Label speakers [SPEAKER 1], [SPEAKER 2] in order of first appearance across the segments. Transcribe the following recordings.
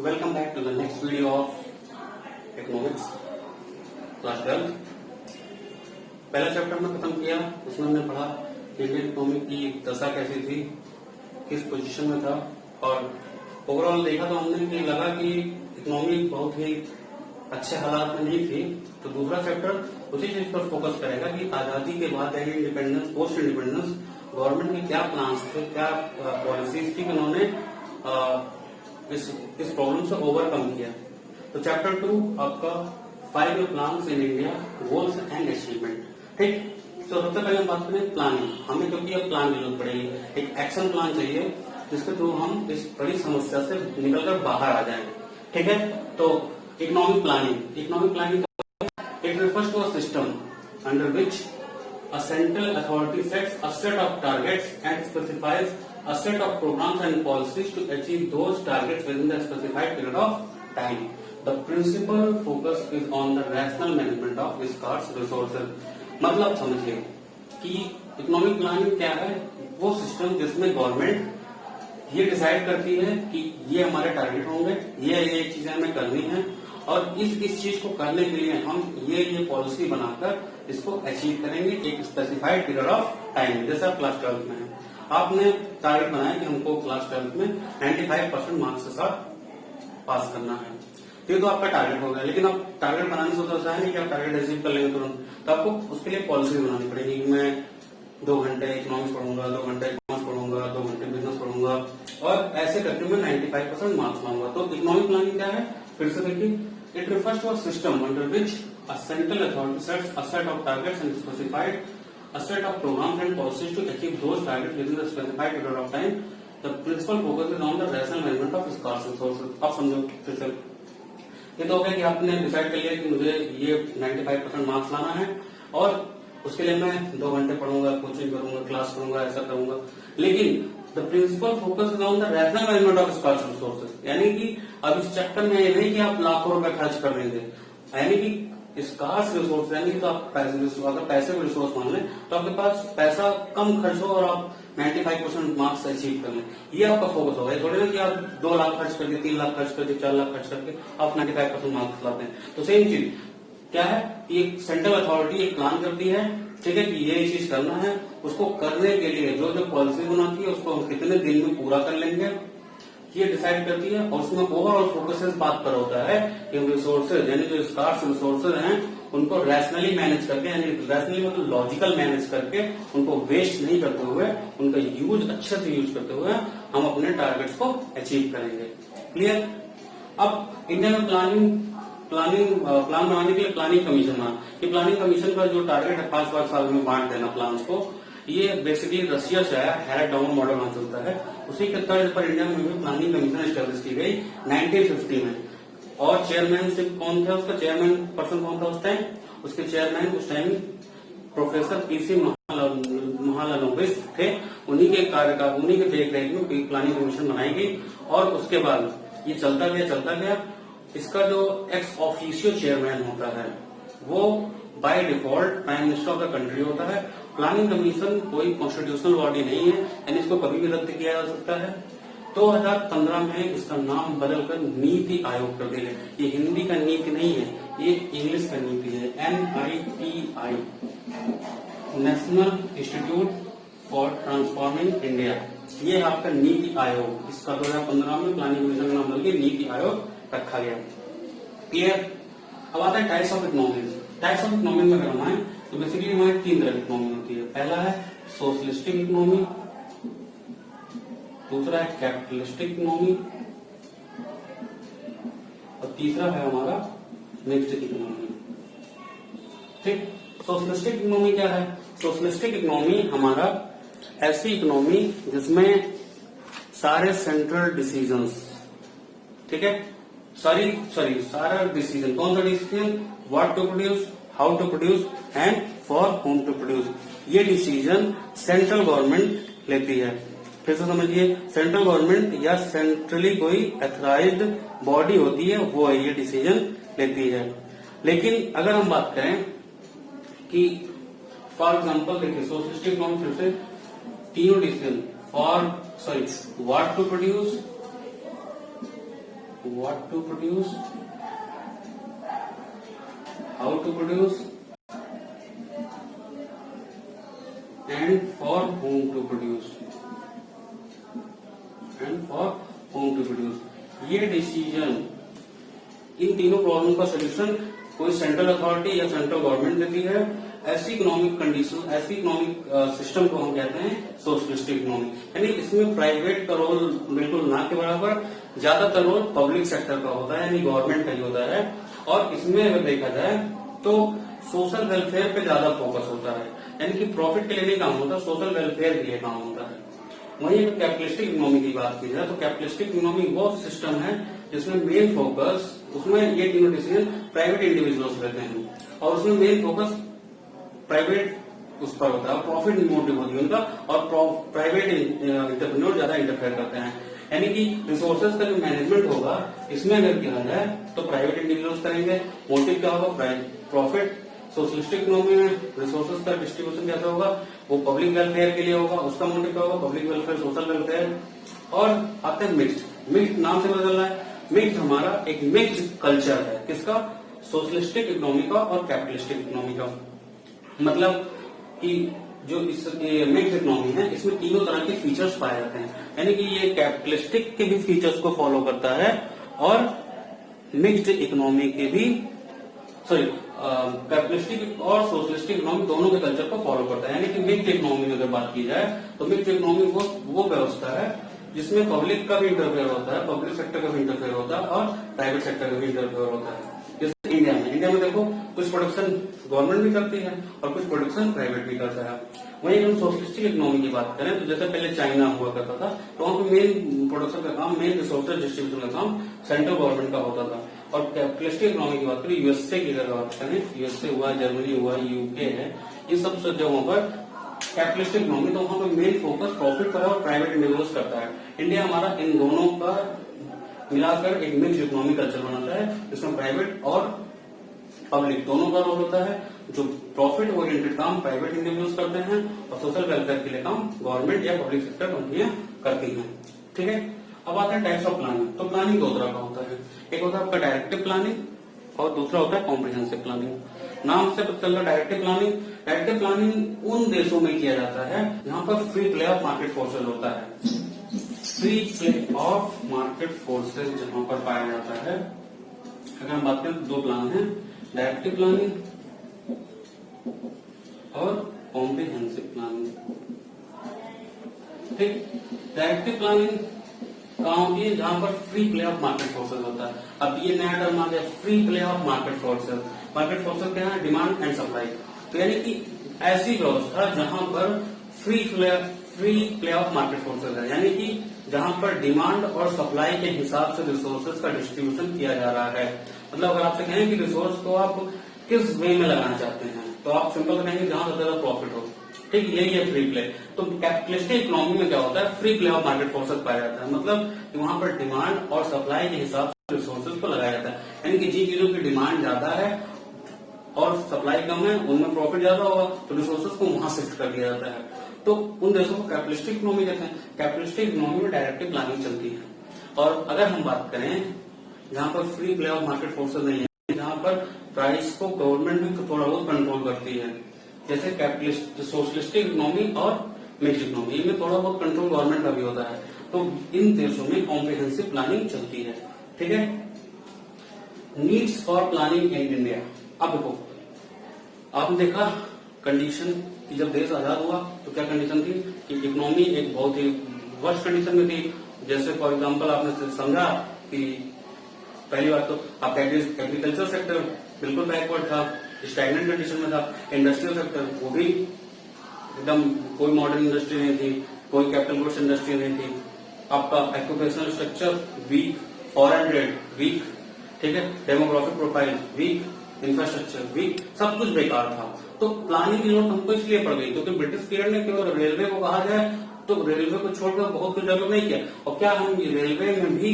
[SPEAKER 1] Welcome back to the next video of economics class 12। पहला chapter में खत्म किया, उसमें हमने पढ़ा इंडियन इकोनॉमी की दशा कैसी थी, किस पोजीशन में था, और ओवरऑल देखा तो हमने कि लगा कि इकोनॉमी बहुत ही अच्छे हालात में नहीं थी। तो दूसरा चैप्टर उसी चीज पर फोकस करेगा कि आजादी के बाद यानी इंडिपेंडेंस, पोस्ट इंडिपेंडेंस गवर्नमेंट के क्या प्लान्स थे, क्या पॉलिसीज थी कि उन्होंने इस प्रॉब्लम से ओवरकम किया। तो चैप्टर 2 आपका 5 year plans in India, goals and achievement. ठीक, तो सबसे पहले हम बात करें प्लानिंग। हमें क्योंकि अब प्लान की जरूरत पड़ेगी, एक एक्शन प्लान चाहिए जिसके थ्रू हम इस बड़ी समस्या से निकलकर बाहर आ जाएं। ठीक है, तो economic planning it refers to a system under which a central authority sets a set of targets and specifies a set of programs and policies to achieve those targets within the specified period of time. The principal focus is on the rational management of scarce resources. मतलब समझिए कि economic planning क्या है, वो system जिसमें government ये decide करती है कि ये हमारे टारगेट होंगे, ये चीजें हमें करनी है, और इस चीज को करने के लिए हम ये पॉलिसी बनाकर इसको अचीव करेंगे एक स्पेसिफाइड पीरियड ऑफ टाइम। जैसे आप क्लास 12 में हैं, आपने टारगेट बनाया कि हमको क्लास 12 में 95% मार्क्स के साथ पास करना है। तो ये तो आपका टारगेट हो गया, लेकिन आप टारगेट बनाने से तो ऐसा है नहीं कि आप टारगेट अचीव कर लेंगे तुरंत। तो आपको उसके लिए पॉलिसी बनानी पड़ेगी कि मैं 2 घंटे इकोनॉमिक्स पढ़ूंगा, 2 घंटे कॉमर्स पढ़ूंगा, 2 घंटे बिजनेस पढ़ूंगा, और ऐसे करके मैं 95% मार्क्स लाऊंगा। तो इकोनॉमिक प्लानिंग क्या है, फिर से देखिए, it refers to a system under which a central authority sets a set of targets and specified a set of programs and policies to achieve those targets within the specified period of time. The principal focus is on the rational management of scarce resources. अब समझो फिर से, ये तो हो गया कि आपने डिसाइड कर लिया कि मुझे ये 95% मार्क्स लाना है और उसके लिए मैं 2 घंटे पढ़ूंगा, कोचिंग करूंगा, क्लास करूंगा, ऐसा करूंगा। लेकिन the principal focus is on the rational management of scarce resources, यानी कि अब इस चैप्टर में ये नहीं कि आप लाखों रुपए खर्च कर देंगे, यानी कि स्कार्स रिसोर्स यानी कि तो आप अगर पैसे को रिसोर्स मान लें तो आपके पास पैसा कम खर्च हो और आप 95% मार्क्स अचीव कर लें, ये आपका फोकस होगा। थोड़ी ना कि आप 2 लाख खर्च करके, 3 लाख खर्च करके, 4 लाख खर्च करके आप 95% मार्क्स लाते हैं। तो सेम चीज क्या है, एक सेंट्रल अथॉरिटी एक प्लान करती है, ठीक है, कि ये चीज करना है, उसको करने के लिए जो पॉलिसी बनाती है उसको हम कितने दिन में पूरा कर लेंगे ये डिसाइड करती है। और उसमें ओवरऑल फोकस इस बात पर होता है कि रिसोर्सेज यानी जो स्कार्स रिसोर्सेज हैं उनको रैशनली मैनेज करके, यानी रैशनली मतलब लॉजिकल मैनेज करके, उनको वेस्ट नहीं करते हुए, उनका यूज अच्छे से यूज करते हुए हम अपने टारगेट्स को अचीव करेंगे। क्लियर। अब इंडिया में प्लान बनाने के लिए प्लानिंग कमीशन बना, कि प्लानिंग कमीशन का जो टारगेट है 5 साल में बांट देना प्लान्स को, ये बेसिकली रशिया से आया, हेड डाउन मॉडल वहां चलता है। उसी के तर्ज पर इंडिया में भी प्लानिंग कमीशन स्टैब्लिश की गई 1950 में। और चेयरमैनशिप कौन था, उसका चेयरमैन पर्सन कौन था उस टाइम, उसके चेयरमैन उस टाइम प्रोफेसर पीसी महालनोबिस थे। उन्हीं के देख रेख में प्लानिंग कमीशन बनाई गई और उसके बाद ये चलता गया। इसका जो एक्स ऑफिशियो चेयरमैन होता है वो by default prime minister of the country होता है। प्लानिंग कमीशन कोई कॉन्स्टिट्यूशनल बॉडी नहीं है, यानी इसको कभी भी रद्द किया जा सकता है। 2015 में इसका नाम बदलकर नीति आयोग कर दिया। ये हिंदी का नीति नहीं है, ये इंग्लिश का नीति है, NITI, national institute for transforming India. ये आपका नीति आयोग, इसका 2015 में प्लानिंग कमीशन का नाम बदल के नीति आयोग रखा गया। क्लियर। अब आता है types of economy. Types of economy में अगर हम आए तो बेसिकली हमारी 3 तरह की इकोनॉमी होती है। पहला है सोशलिस्टिक इकोनॉमी, दूसरा है कैपिटलिस्टिक इकोनॉमी, और तीसरा है हमारा मिक्स्ड इकोनॉमी। ठीक, सोशलिस्टिक इकोनॉमी क्या है? सोशलिस्टिक इकोनॉमी हमारा ऐसी इकोनॉमी जिसमें सारे सेंट्रल डिसीजंस, ठीक है, सारा डिसीजन, कौन सा decision, what to produce, how to produce and for whom to produce, ये डिसीजन सेंट्रल गवर्नमेंट लेती है। फिर से समझिए, सेंट्रल गवर्नमेंट या सेंट्रली कोई अथॉराइज्ड बॉडी होती है वो ये डिसीजन लेती है। लेकिन अगर हम बात करें कि फॉर एग्जाम्पल देखिए सोशलिस्टिक इकोनॉमी, फिर से तीनों decision what to produce, what to produce, how to produce, and for whom to produce, ये डिसीजन, इन तीनों प्रॉब्लम का सोल्यूशन कोई सेंट्रल अथॉरिटी या सेंट्रल गवर्नमेंट देती है। ऐसी इकोनॉमिक कंडीशन, ऐसी इकोनॉमिक सिस्टम को हम कहते हैं सोशलिस्टिक इकोनॉमी। यानी इसमें प्राइवेट का रोल बिल्कुल ना के बराबर, ज्यादातर रोल पब्लिक सेक्टर का होता है, यानी गवर्नमेंट का ही होता है। और इसमें अगर देखा जाए तो सोशल वेलफेयर पे ज्यादा फोकस होता है, यानी कि प्रॉफिट के लिए नहीं काम होता, सोशल वेलफेयर के लिए काम होता है। वहीं अगर कैपिटलिस्टिक इकोनॉमी की बात की जाए तो कैपिटलिस्टिक इकोनॉमी वो सिस्टम है जिसमें मेन फोकस, उसमें ये तीनों डिसीजन प्राइवेट इंडिविजुअल्स लेते हैं और उसमें मेन फोकस प्राइवेट उस पर होता है, प्रॉफिट मोटिव होती है उनका, और प्राइवेट एंटरप्रेन्योर ज्यादा इंटरफेयर करते हैं। यानी कि रिसोर्सेज का जो मैनेजमेंट होगा इसमें अगर किया जाए तो प्राइवेट इंडिविजुअल्स करेंगे। मोटिव क्या होगा? प्रॉफिट। सोशलिस्टिक इकोनॉमी में रिसोर्सेज का डिस्ट्रीब्यूशन कैसा होगा? वो पब्लिक वेलफेयर के लिए होगा, उसका मोटिव क्या होगा? Public welfare, social welfare. और आते हैं मिक्स्ड। मिक्स्ड नाम से बदल रहा है। मिक्स्ड हमारा एक मिक्स्ड कल्चर है, किसका? सोशलिस्टिक इकोनॉमी का और कैपिटलिस्टिक इकोनॉमी का। मतलब कि जो इस मिक्स्ड इकोनॉमी है इसमें तीनों तरह के फीचर्स पाए जाते हैं, यानी कि ये कैपिटलिस्टिक के भी फीचर्स को फॉलो करता है और मिक्स्ड इकोनॉमी के भी, सॉरी, कैपिटलिस्टिक और सोशलिस्टिक इकोनॉमी दोनों के कल्चर को फॉलो करता है। यानी कि मिक्स्ड इकोनॉमी में अगर बात की जाए तो मिक्स्ड इकोनॉमी वो व्यवस्था है जिसमें पब्लिक का भी इंटरफेयर होता है, पब्लिक सेक्टर का भी इंटरफेयर होता है और प्राइवेट सेक्टर का भी इंटरफेयर होता है। जैसे इंडिया में देखो कुछ प्रोडक्शन गवर्नमेंट भी करती है और कुछ प्रोडक्शन प्राइवेट भी करता है। वहीं हम सोशलिस्टिक इकोनॉमी की बात करें तो जैसे पहले चाइना हुआ करता था तो वहाँ पे मेन प्रोडक्शन का काम, मेन रिसोर्सेज डिस्ट्रीब्यूशन का काम सेंट्रल गवर्नमेंट का होता था। और कैपिटलिस्टिक इकोनॉमी की बात करें, यूएसए की अगर बात करें, यूएसए हुआ, जर्मनी हुआ, यूके है, इन सब जगहों पर कैपिटलिस्टिक इकोनॉमी, तो वहाँ पे मेन फोकस प्रॉफिट पर है और प्राइवेट इंडिविजुअल्स करता है। इंडिया हमारा इन दोनों का मिलाकर एक मिक्स्ड इकोनॉमी कल्चर बनाता है जिसमें प्राइवेट और पब्लिक दोनों का रोल होता है। जो प्रॉफिट ओरिएंटेड काम प्राइवेट इंडिविजुअल्स करते हैं और सोशल वेलफेयर के लिए काम गवर्नमेंट या पब्लिक सेक्टर कंपनियां करती हैं। ठीक है, अब आते हैं टाइप्स ऑफ प्लानिंग। तो प्लानिंग दो तरह का होता है, एक होता है आपका डायरेक्टिव प्लानिंग और दूसरा होता है कॉम्प्रिहेंसिव प्लानिंग। नाम से पता चल रहा है डायरेक्टिव प्लानिंग। डायरेक्टिव प्लानिंग उन देशों में किया जाता है जहां पर free play of market forces होता है। Free play of market forces जहां पर पाया जाता है। अगर हम बात करें दो प्लान है, डायरेक्टिव प्लानिंग और कॉम्प्रिहेंसिव प्लानिंग। ठीक, डायरेक्टिव प्लानिंग कहाँ होती है? जहां पर free play of market forces होता है। अब ये नया टर्म आ गया, free play of market forces. Market forces क्या है? Demand and supply. तो यानी कि ऐसी व्यवस्था जहां पर free play of market forces है, यानी कि जहां पर डिमांड और सप्लाई के हिसाब से रिसोर्सेज का डिस्ट्रीब्यूशन किया जा रहा है। मतलब अगर आपसे कहें कि रिसोर्स को आप किस वे में लगाना चाहते हैं तो आप सिंपल कहेंगे जहां सबसे ज्यादा प्रॉफिट हो। ठीक, यही है फ्री प्ले। तो कैपिटलिस्टिक इकोनॉमी में क्या होता है? Free play of market forces पाया जाता है। मतलब कि वहां पर डिमांड और सप्लाई के हिसाब से रिसोर्सेज को लगाया जाता है, यानी कि जिन चीजों की डिमांड ज्यादा है और सप्लाई कम है उनमें प्रॉफिट ज्यादा होगा तो रिसोर्सेज को वहां शिफ्ट कर दिया जाता है। तो उन देशों को कैपिटलिस्टिक इकोनॉमी कहते हैं। कैपिटलिस्टिक इकोनॉमी में डायरेक्टिव प्लानिंग चलती है। और अगर हम बात करें जहां पर free play of market forces नहीं है, जहां पर प्राइस को गवर्नमेंट भी थोड़ा बहुत कंट्रोल करती है, जैसे कैपिटलिस्ट, सोशलिस्टिक इकोनॉमी और मिक्स्ड इकोनॉमी में थोड़ा बहुत कंट्रोल गवर्नमेंट का भी होता है, तो इन देशों में कॉम्प्रिहेंसिव प्लानिंग चलती है। ठीक है, needs for planning in India. अब देखो, आपने देखा कंडीशन कि जब देश आजाद हुआ तो क्या कंडीशन थी कि इकोनॉमी एक बहुत ही वर्स्ट कंडीशन में थी। जैसे फॉर एग्जांपल आपने समझा कि पहली बात तो आपका एग्रीकल्चर सेक्टर बिल्कुल बैकवर्ड था, स्टैग्नेंट कंडीशन में था। इंडस्ट्रियल सेक्टर वो भी एकदम, कोई मॉडर्न इंडस्ट्री नहीं थी, कोई कैपिटल गुड्स इंडस्ट्री नहीं थी। आपका occupational structure weak, foreign trade weak, ठीक है, demographic profile weak, infrastructure weak, सब कुछ बेकार था। तो प्लानिंग की जरूरत हमको इसलिए पड़ गई क्योंकि ब्रिटिश पीरियड में केवल रेलवे को कहा जाए तो रेलवे को छोड़कर बहुत कुछ डेवलप नहीं किया। और क्या हम रेलवे में भी,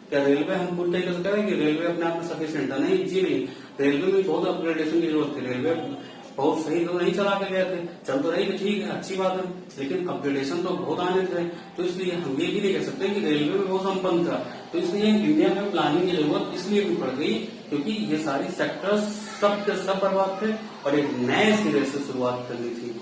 [SPEAKER 1] क्या रेलवे हम पूरी तरीके से करें कि रेलवे अपने आप में सफिशिएंट था? नहीं जी नहीं, रेलवे में बहुत अपग्रेडेशन की जरूरत थी। रेलवे बहुत सही तो नहीं चला के गए थे, चल तो रही थी, ठीक है, अच्छी बात है, लेकिन अपग्रेडेशन तो बहुत आने थे। तो इसलिए हम ये भी नहीं कह सकते कि रेलवे में बहुत संपन्न था। तो इसलिए इंडिया में प्लानिंग की जरूरत इसलिए भी पड़ गई क्योंकि ये सारी सेक्टर्स सब के सब बर्बाद थे और एक नए सिरे से शुरुआत करनी थी।